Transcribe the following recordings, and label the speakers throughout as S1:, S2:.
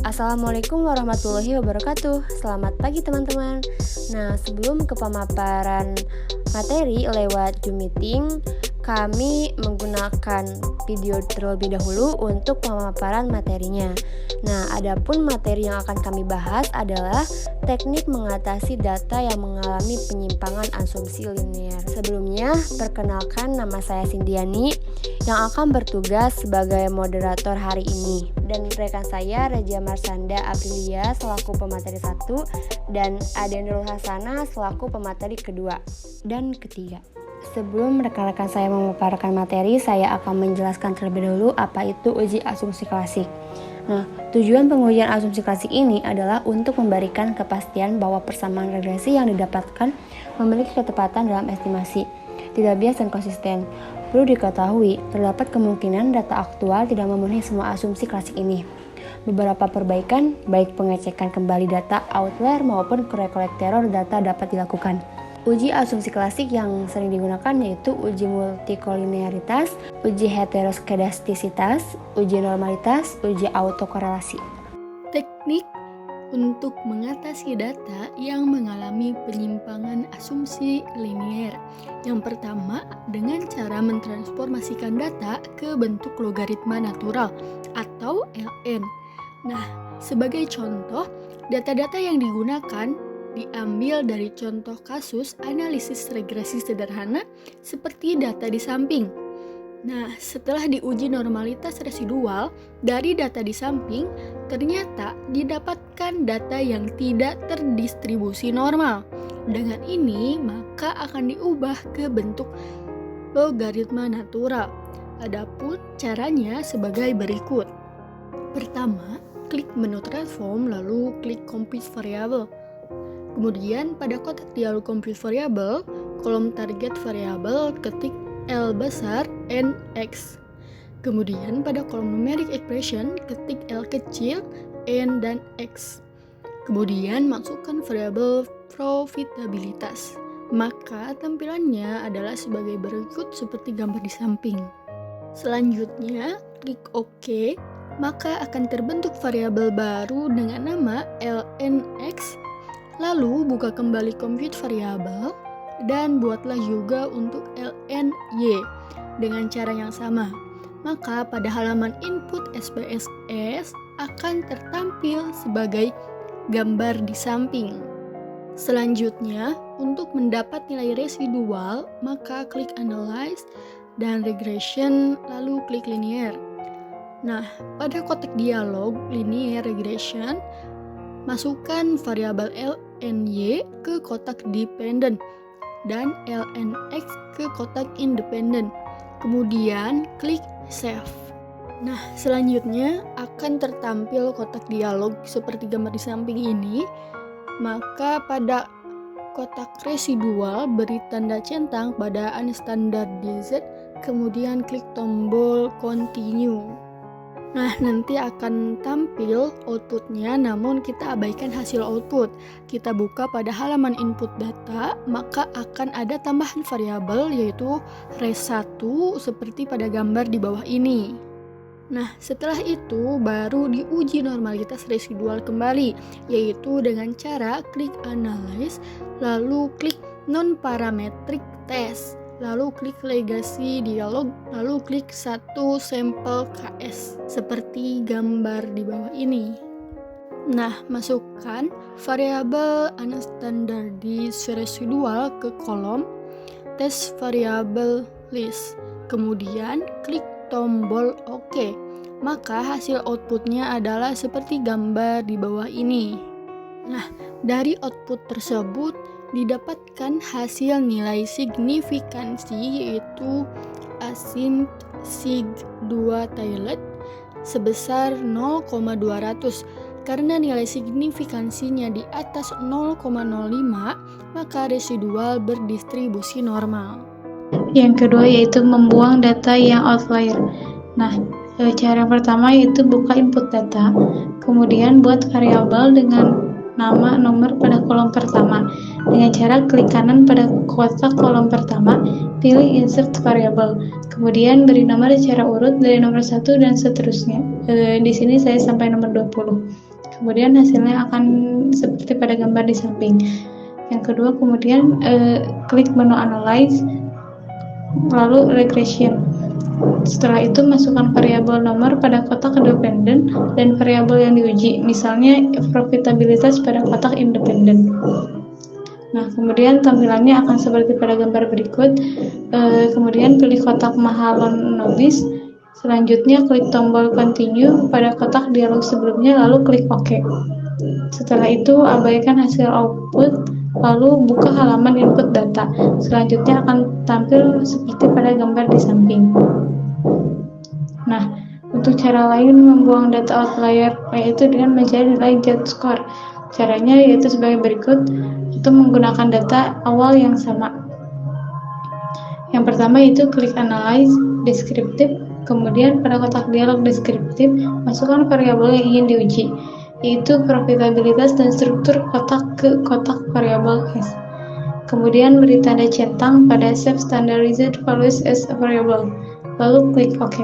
S1: Assalamualaikum warahmatullahi wabarakatuh. Selamat pagi teman-teman. Nah, sebelum ke pemaparan materi lewat Zoom meeting, kami menggunakan video terlebih dahulu untuk pemaparan materinya. Nah, adapun materi yang akan kami bahas adalah teknik mengatasi data yang mengalami penyimpangan asumsi linear. Sebelumnya, perkenalkan, nama saya Sindiani yang akan bertugas sebagai moderator hari ini, dan rekan saya Reja Marsanda Aprilia selaku pemateri 1 dan Adenul Hasana selaku pemateri kedua dan ketiga. Sebelum rekan-rekan saya memaparkan materi, saya akan menjelaskan terlebih dahulu apa itu uji asumsi klasik. Nah, tujuan pengujian asumsi klasik ini adalah untuk memberikan kepastian bahwa persamaan regresi yang didapatkan memiliki ketepatan dalam estimasi, tidak bias dan konsisten. Perlu diketahui, terdapat kemungkinan data aktual tidak memenuhi semua asumsi klasik ini. Beberapa perbaikan, baik pengecekan kembali data outlier maupun rekolektor data dapat dilakukan. Uji asumsi klasik yang sering digunakan yaitu uji multikolinearitas, uji heteroskedastisitas, uji normalitas, uji autokorelasi.
S2: Teknik untuk mengatasi data yang mengalami penyimpangan asumsi linear. Yang pertama, dengan cara mentransformasikan data ke bentuk logaritma natural atau LN. Nah, sebagai contoh, data-data yang digunakan diambil dari contoh kasus analisis regresi sederhana seperti data di samping. Nah, setelah diuji normalitas residual dari data di samping, ternyata didapatkan data yang tidak terdistribusi normal. Dengan ini, maka akan diubah ke bentuk logaritma natural. Adapun caranya sebagai berikut. Pertama, klik menu transform lalu klik compute variable. Kemudian pada kotak dialog compute variable, kolom target variable ketik L besar N/X. Kemudian pada kolom numeric expression ketik L kecil N dan X. Kemudian masukkan variabel profitabilitas. Maka tampilannya adalah sebagai berikut seperti gambar di samping. Selanjutnya klik OK, maka akan terbentuk variabel baru dengan nama LNX. Lalu buka kembali compute variable dan buatlah juga untuk LNY dengan cara yang sama. Maka pada halaman input SPSS akan tertampil sebagai gambar di samping. Selanjutnya, untuk mendapat nilai residual, maka klik analyze dan regression lalu klik linear. Nah, pada kotak dialog linear regression, masukkan variabel LNY ke kotak dependent dan LNX ke kotak independent. Kemudian klik save. Nah, selanjutnya akan tertampil kotak dialog seperti gambar di samping ini. Maka pada kotak residual beri tanda centang pada unstandardized, kemudian klik tombol continue. Nah, nanti akan tampil outputnya, namun kita abaikan hasil output. Kita buka pada halaman input data, maka akan ada tambahan variabel yaitu res1 seperti pada gambar di bawah ini. Nah, setelah itu baru diuji normalitas residual kembali, yaitu dengan cara klik analyze, lalu klik non-parametric test. Lalu klik legacy dialog, lalu klik satu sampel KS seperti gambar di bawah ini. Nah, masukkan variabel unstandardized residual ke kolom test variable list. Kemudian klik tombol OK. Maka hasil outputnya adalah seperti gambar di bawah ini. Nah, dari output tersebut didapatkan hasil nilai signifikansi yaitu asint sig2 tailet sebesar 0,200. Karena nilai signifikansinya di atas 0,05, maka residual berdistribusi normal.
S3: Yang kedua yaitu membuang data yang outlier. Nah, cara pertama yaitu buka input data, kemudian buat variabel dengan nama nomor pada kolom pertama. Dengan cara klik kanan pada kotak kolom pertama, pilih insert variable, kemudian beri nomor secara urut dari nomor 1 dan seterusnya. Di sini saya sampai nomor 20. Kemudian hasilnya akan seperti pada gambar di samping. Yang kedua, kemudian klik menu Analyze, lalu Regression. Setelah itu masukkan variabel nomor pada kotak independen dan variabel yang diuji, misalnya profitabilitas pada kotak independen. Nah, kemudian tampilannya akan seperti pada gambar berikut. Kemudian pilih kotak Mahalon Nobis. Selanjutnya klik tombol Continue pada kotak dialog sebelumnya, lalu klik OK. Setelah itu abaikan hasil output, lalu buka halaman input data. Selanjutnya akan tampil seperti pada gambar di samping. Nah, untuk cara lain membuang data outlier yaitu dengan mencari nilai z-score. Caranya yaitu sebagai berikut, itu menggunakan data awal yang sama. Yang pertama itu klik Analyze, Descriptive, kemudian pada kotak dialog deskriptif, masukkan variabel yang ingin diuji, yaitu profitabilitas dan struktur kotak ke kotak variabel S. Kemudian beri tanda centang pada Save Standardized Values as a Variable, lalu klik OK.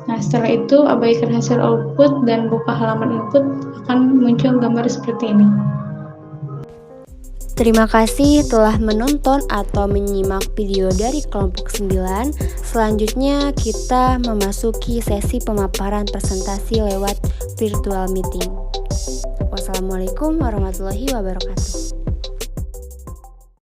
S3: Nah, setelah itu abaikan hasil output dan buka halaman input, akan muncul gambar seperti ini.
S1: Terima kasih telah menonton atau menyimak video dari kelompok 9. Selanjutnya kita memasuki sesi pemaparan presentasi lewat virtual meeting. Wassalamualaikum warahmatullahi wabarakatuh.